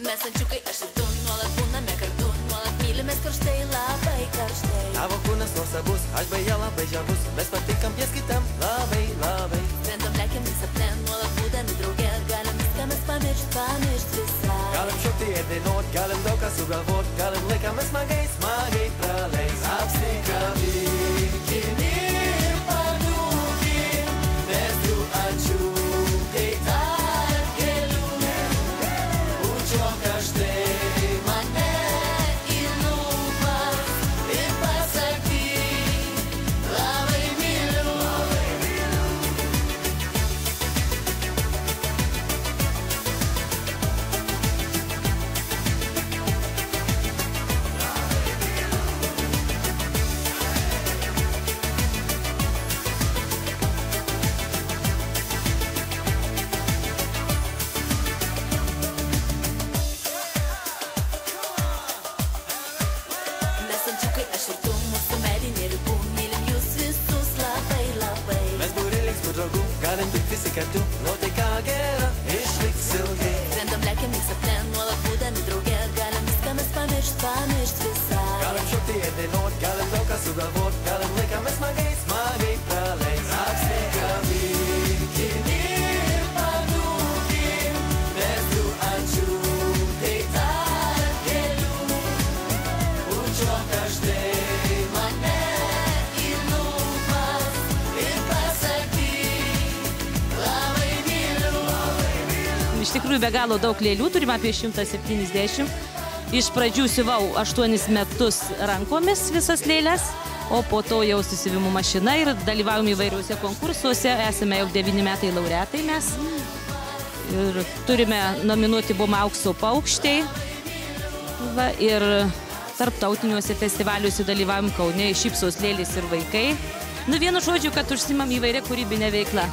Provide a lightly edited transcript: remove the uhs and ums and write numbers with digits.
Mes ančiukai aš ir tu nuolat būname kartu, nuolat mylimės karštai, labai karštai. Tavo kūnas nuostabus, aš beje labai žavus, mes patinkam ties kitam labai, labai. Skrendam lekiam į sapne, nuolat būdami drauge, galim viską mes pamiršt visą. Galim šokti ir dainuot, galim daug ką sugalvot, galim laiką mes smagiai, smagiai praleis. Apsikabikim ir padūkim, nes tu ančiukai tarp kelių. Bučiuok karštai Mane į lūpas ir pasakyk, labai myliu. Mes ančiukai aš ir tu, mūsų meilė neribų, mylim jūs visus labai, labai. Mes būrė linksmų draugų, galim būt visi kartu, nuotaika gera, išliks ilgai. Skrendam lekiam į sapne, nuolat būdami drauge, galim viską mes pamiršt visą. Galim šokti ir dainuot, galim daug ką sugalvot, galim laiką mes smagiai, smagiai praleis. Apsikabikim ir padūkim, nes tu ančiukai tarp kelių. Bučiuok karštai Mane į lūpas ir pasakyk, labai myliu. Iš tikrųjų be galo daug lėlių, turim apie 170. Iš pradžių siuvau 8 metus rankomis visas lėlės, o po to jau susivimų mašina ir dalyvavom įvairiuose konkursuose. Esame jau 9 metai laureatai mes. Ir turime nominuoti buvom aukso paukščiai. Va, ir tarptautiniuose festivaliuose dalyvavom Kaune, šypsos lėlės ir vaikai. Nu vienu žodžiu, kad užsimam įvairia kūrybinė veikla.